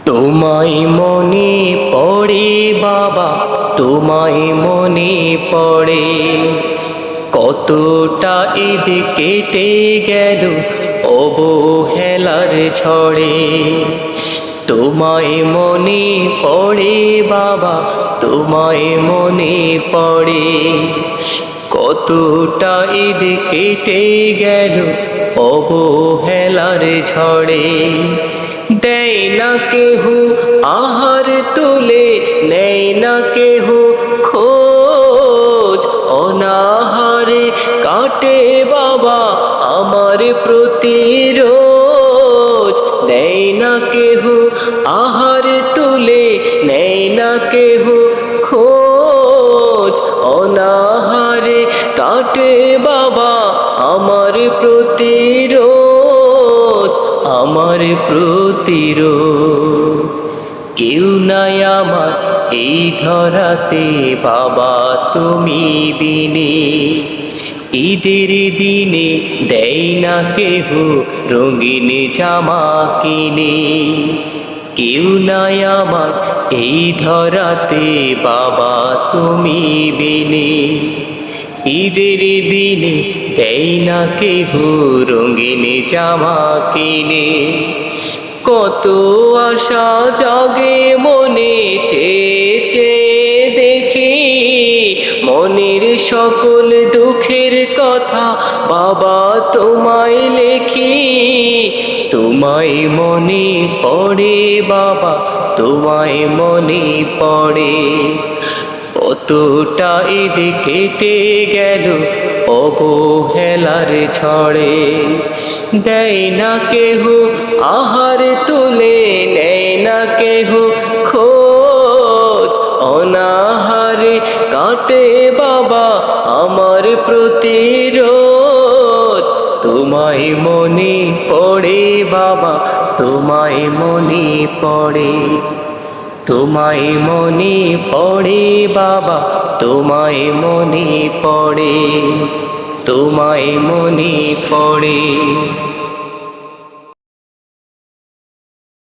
তোমায় মনে পড়ে বাবা, তোমায় মনে পড়ে। কতটা ঈদ কেটে গেল অবহেলার ঝড়ে। তোমায় মনে পড়ে বাবা, তোমায় মনে পড়ে। কতটা ঈদ কেটে গেল অবহেলার ঝড়ে। দেয় না কেহ আহার তুলে, নেয় না কেহ খোঁজ। অনাহারে কাটে বাবা আমার প্রতিরোজ। নেয় না কেহ আহার তুলে, নেয় না কেহ খোঁজ। অনাহারে কাটে বাবা আমার প্রতিরোজ, আমার প্রতিরোজ। কেউ নাই আমার এই ধরাতে বাবা তুমি বিনে। ঈদের দিনে দেয় না কেহ রঙিন জামা কিনে। কেউ নাই আমার এই ধরাতে বাবা তুমি বিনে। ঈদের দিনে দেয় না কেহ রঙিন জামা কিনে। কত আশা জাগে মনে, চেয়ে চেয়ে দেখি মনের সকল দুঃখের কথা বাবা তোমায় লেখি। তোমায় মনে পড়ে বাবা, তোমায় মনে পড়ে। কতটা ঈদ কেটে গেল অবহেলার ঝড়ে। দেয় না কেহ আহার তুলে, নেয় না কেহ খোঁজ। অনাহারে কাটে বাবা আমার প্রতিরোজ। তোমায় মনে পড়ে বাবা, তোমায় মনে পড়ে। তোমায় মনে পড়ে বাবা, তোমায় মনে পড়ে। তোমায় মনে পড়ে।